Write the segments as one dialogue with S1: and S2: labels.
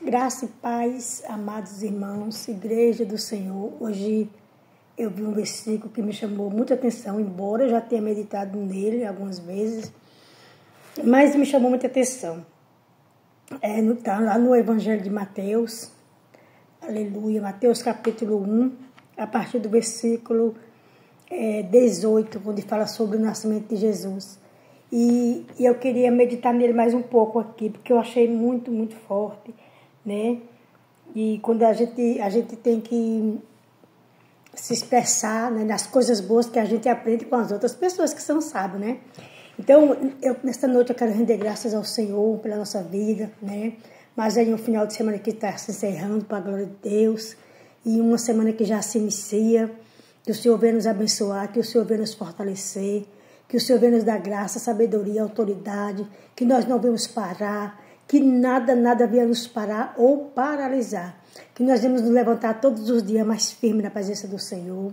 S1: Graça e paz, amados irmãos, Igreja do Senhor. Hoje eu vi um versículo que me chamou muita atenção, embora eu já tenha meditado nele algumas vezes, mas me chamou muita atenção. Tá lá no Evangelho de Mateus, aleluia, Mateus capítulo 1, a partir do versículo 18, onde fala sobre o nascimento de Jesus. E eu queria meditar nele mais um pouco aqui, porque eu achei muito, muito forte, né? E quando a gente tem que se expressar, né, nas coisas boas que a gente aprende com as outras pessoas que são sábias, né? Então, nesta noite eu quero render graças ao Senhor pela nossa vida, né? Mas aí um final de semana que está se encerrando para a glória de Deus, e uma semana que já se inicia, que o Senhor venha nos abençoar, que o Senhor venha nos fortalecer, que o Senhor venha nos dar graça, sabedoria, autoridade, que nós não venhamos parar, que nada venha nos parar ou paralisar, que nós venhamos nos levantar todos os dias mais firmes na presença do Senhor,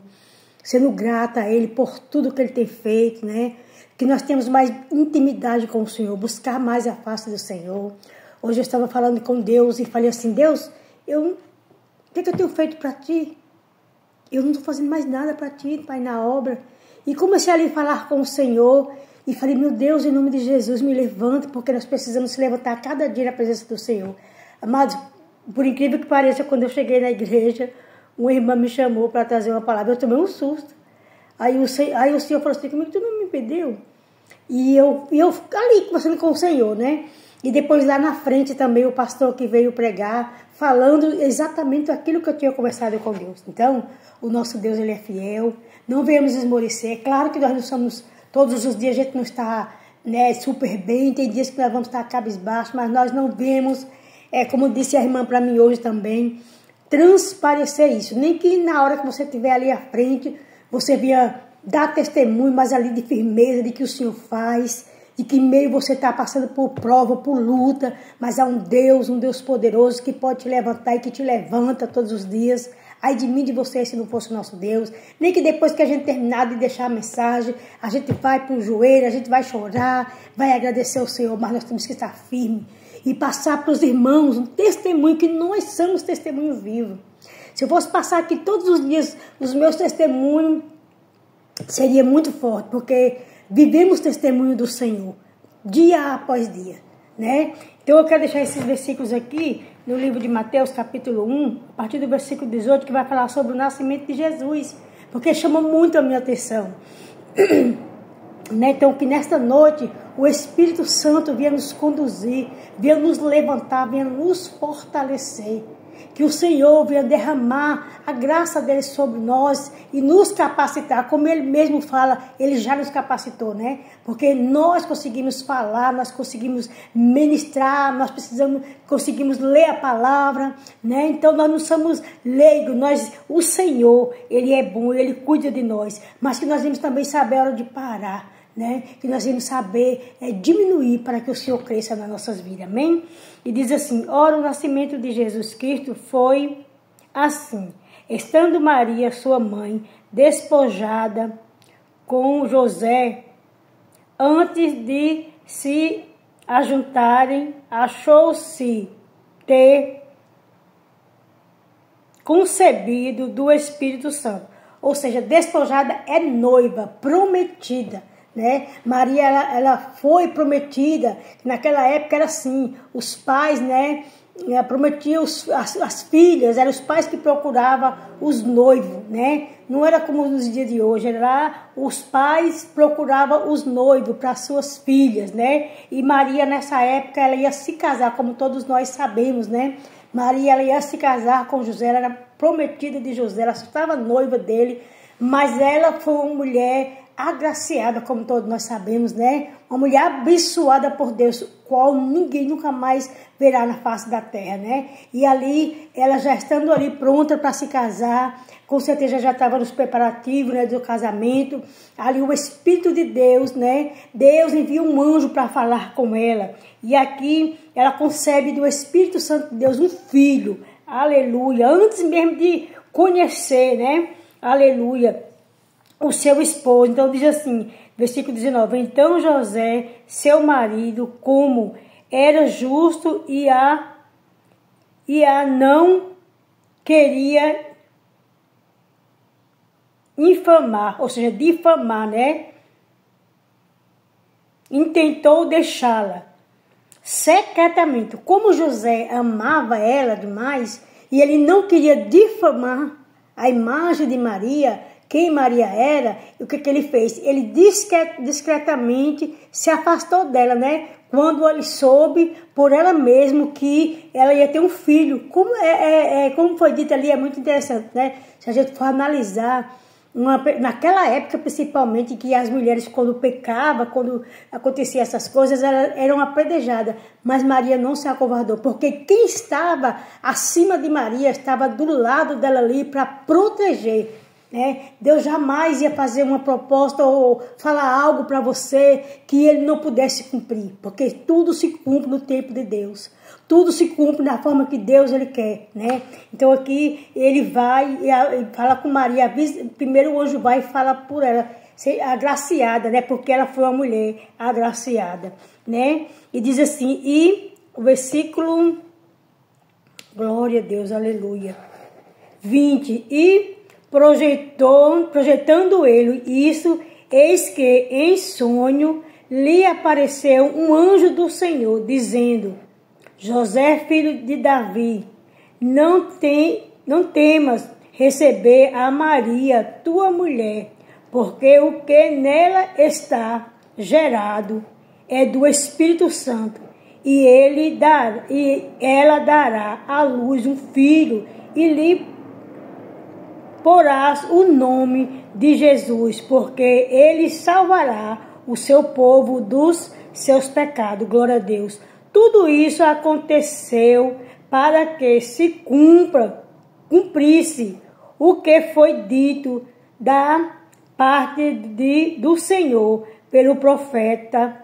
S1: sendo grata a Ele por tudo que Ele tem feito, né? Que nós temos mais intimidade com o Senhor, buscar mais a face do Senhor. Hoje eu estava falando com Deus e falei assim: Deus, o que eu tenho feito para Ti? Eu não estou fazendo mais nada para Ti, Pai, na obra. E comecei ali a falar com o Senhor e falei: meu Deus, em nome de Jesus, me levanta, porque nós precisamos se levantar cada dia na presença do Senhor. Amados, por incrível que pareça, quando eu cheguei na igreja, uma irmã me chamou para trazer uma palavra, eu tomei um susto. Aí o Senhor falou assim comigo: tu não me pediu? E eu ali conversando com o Senhor, né? E depois lá na frente também o pastor que veio pregar, falando exatamente aquilo que eu tinha conversado com Deus. Então, o nosso Deus, Ele é fiel, não venhamos esmorecer. Claro que nós não somos, todos os dias a gente não está, né, super bem, tem dias que nós vamos estar cabisbaixo, mas nós não vemos, como disse a irmã para mim hoje também, transparecer isso. Nem que na hora que você estiver ali à frente, você venha dar testemunho, mas ali de firmeza, de que o Senhor faz, de que meio você está passando por prova, por luta, mas há um Deus poderoso que pode te levantar e que te levanta todos os dias. Ai de mim, de você, se não fosse o nosso Deus. Nem que depois que a gente terminar de deixar a mensagem, a gente vai para o joelho, a gente vai chorar, vai agradecer ao Senhor, mas nós temos que estar firmes e passar para os irmãos um testemunho, que nós somos testemunho vivo. Se eu fosse passar aqui todos os dias os meus testemunhos, seria muito forte, porque vivemos testemunho do Senhor, dia após dia, né? Então eu quero deixar esses versículos aqui, no livro de Mateus, capítulo 1, a partir do versículo 18, que vai falar sobre o nascimento de Jesus, porque chamou muito a minha atenção. Né? Então, que nesta noite o Espírito Santo venha nos conduzir, venha nos levantar, venha nos fortalecer. Que o Senhor venha derramar a graça dele sobre nós e nos capacitar, como ele mesmo fala, ele já nos capacitou, né? Porque nós conseguimos falar, nós conseguimos ministrar, conseguimos ler a palavra, né? Então nós não somos leigos, o Senhor, ele é bom, ele cuida de nós, mas que nós temos também saber a hora de parar, né? Que nós vamos saber diminuir para que o Senhor cresça nas nossas vidas, amém? E diz assim: ora, o nascimento de Jesus Cristo foi assim: estando Maria, sua mãe, despojada com José, antes de se ajuntarem, achou-se ter concebido do Espírito Santo. Ou seja, despojada é noiva, prometida, né? Maria, ela foi prometida. Naquela época era assim, os pais, né, prometiam as filhas, eram os pais que procuravam os noivos, né? Não era como nos dias de hoje, era lá, os pais procuravam os noivos para suas filhas, né? E Maria, nessa época, ela ia se casar, como todos nós sabemos, né? Maria, ela ia se casar com José, ela era prometida de José, ela estava noiva dele, mas ela foi uma mulher agraciada, como todos nós sabemos, né? Uma mulher abençoada por Deus, qual ninguém nunca mais verá na face da terra, né? E ali, ela já estando ali pronta para se casar, com certeza já estava nos preparativos, né, do casamento. Ali o Espírito de Deus, né? Deus envia um anjo para falar com ela. E aqui ela concebe do Espírito Santo de Deus um filho, aleluia, antes mesmo de conhecer, né? Aleluia, o seu esposo. Então diz assim, versículo 19: então José, seu marido, como era justo e e a não queria infamar, ou seja, difamar, né? Intentou deixá-la secretamente. Como José amava ela demais e ele não queria difamar a imagem de Maria, quem Maria era, o que ele fez? Ele discretamente se afastou dela, né? Quando ele soube por ela mesma que ela ia ter um filho. Como foi dito ali, é muito interessante, né? Se a gente for analisar, naquela época principalmente, que as mulheres quando pecavam, quando acontecia essas coisas, eram apedrejadas, mas Maria não se acovardou, porque quem estava acima de Maria estava do lado dela ali para proteger, né? Deus jamais ia fazer uma proposta ou falar algo para você que ele não pudesse cumprir, porque tudo se cumpre no tempo de Deus. Tudo se cumpre da forma que Deus ele quer, né? Então aqui ele vai e fala com Maria. Primeiro o anjo vai e fala por ela, agraciada, né? Porque ela foi uma mulher agraciada, né? E diz assim, e o versículo, glória a Deus, aleluia, 20, e projetando ele isso, eis que em sonho lhe apareceu um anjo do Senhor, dizendo: José, filho de Davi, não temas receber a Maria, tua mulher, porque o que nela está gerado é do Espírito Santo, e ela dará à luz um filho, e lhe porás o nome de Jesus, porque ele salvará o seu povo dos seus pecados. Glória a Deus. Tudo isso aconteceu para que se cumprisse o que foi dito da parte do Senhor pelo profeta,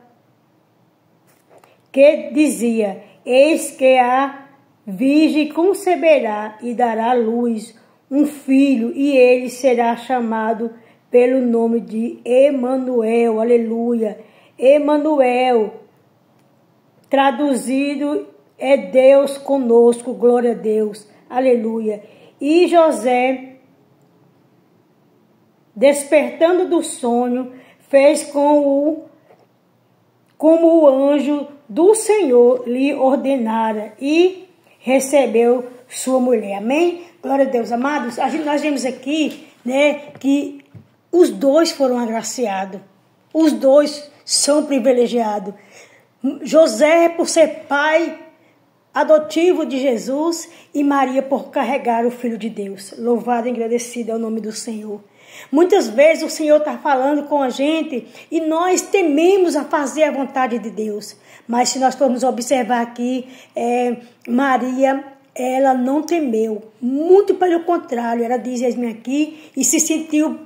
S1: que dizia: eis que a virgem conceberá e dará à luz um filho, e ele será chamado pelo nome de Emanuel. Aleluia. Emanuel, traduzido, é Deus conosco. Glória a Deus. Aleluia. E José, despertando do sonho, fez como o anjo do Senhor lhe ordenara, e recebeu sua mulher. Amém? Glória a Deus. Amados, nós vemos aqui, né, que os dois foram agraciados. Os dois são privilegiados. José por ser pai adotivo de Jesus e Maria por carregar o Filho de Deus. Louvado e agradecido é o nome do Senhor. Muitas vezes o Senhor está falando com a gente e nós tememos a fazer a vontade de Deus. Mas se nós formos observar aqui, Maria, ela não temeu. Muito pelo contrário, ela diz aqui, e se sentiu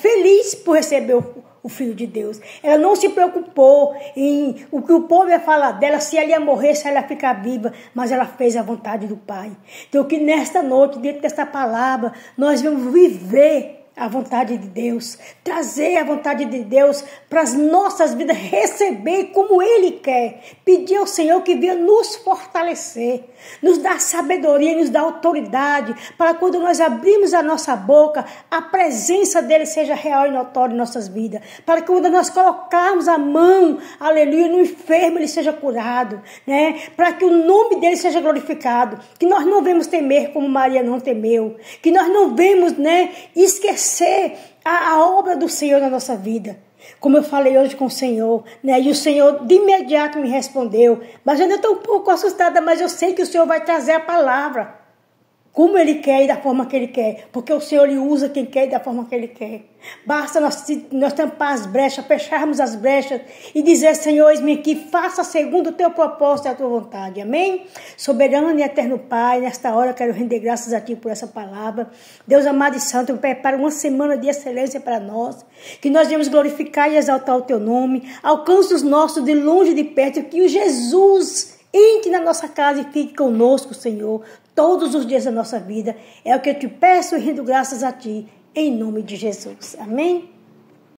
S1: feliz por receber o Filho de Deus. Ela não se preocupou em o que o povo ia falar dela, se ela ia morrer, se ela ia ficar viva, mas ela fez a vontade do Pai. Então que nesta noite, dentro desta palavra, nós vamos viver a vontade de Deus, trazer a vontade de Deus para as nossas vidas, receber como Ele quer, pedir ao Senhor que venha nos fortalecer, nos dar sabedoria, nos dar autoridade, para quando nós abrimos a nossa boca, a presença dEle seja real e notória em nossas vidas, para que quando nós colocarmos a mão, aleluia, no enfermo, ele seja curado, né? Para que o nome dEle seja glorificado, que nós não vemos temer como Maria não temeu, que nós não vemos, né, esquecer a obra do Senhor na nossa vida. Como eu falei hoje com o Senhor, né? E o Senhor de imediato me respondeu. Mas eu ainda estou um pouco assustada, mas eu sei que o Senhor vai trazer a palavra como Ele quer e da forma que Ele quer. Porque o Senhor Ele usa quem quer e da forma que Ele quer. Basta nós tampar as brechas, fecharmos as brechas e dizer: Senhor, eis-me aqui, faça segundo o teu propósito e a tua vontade. Amém? Soberano e eterno Pai, nesta hora eu quero render graças a Ti por essa palavra. Deus amado e santo, prepara uma semana de excelência para nós, que nós venhamos glorificar e exaltar o Teu nome, alcance os nossos de longe e de perto, que o Jesus entre na nossa casa e fique conosco, Senhor, todos os dias da nossa vida. É o que eu te peço e rendo graças a Ti, em nome de Jesus. Amém?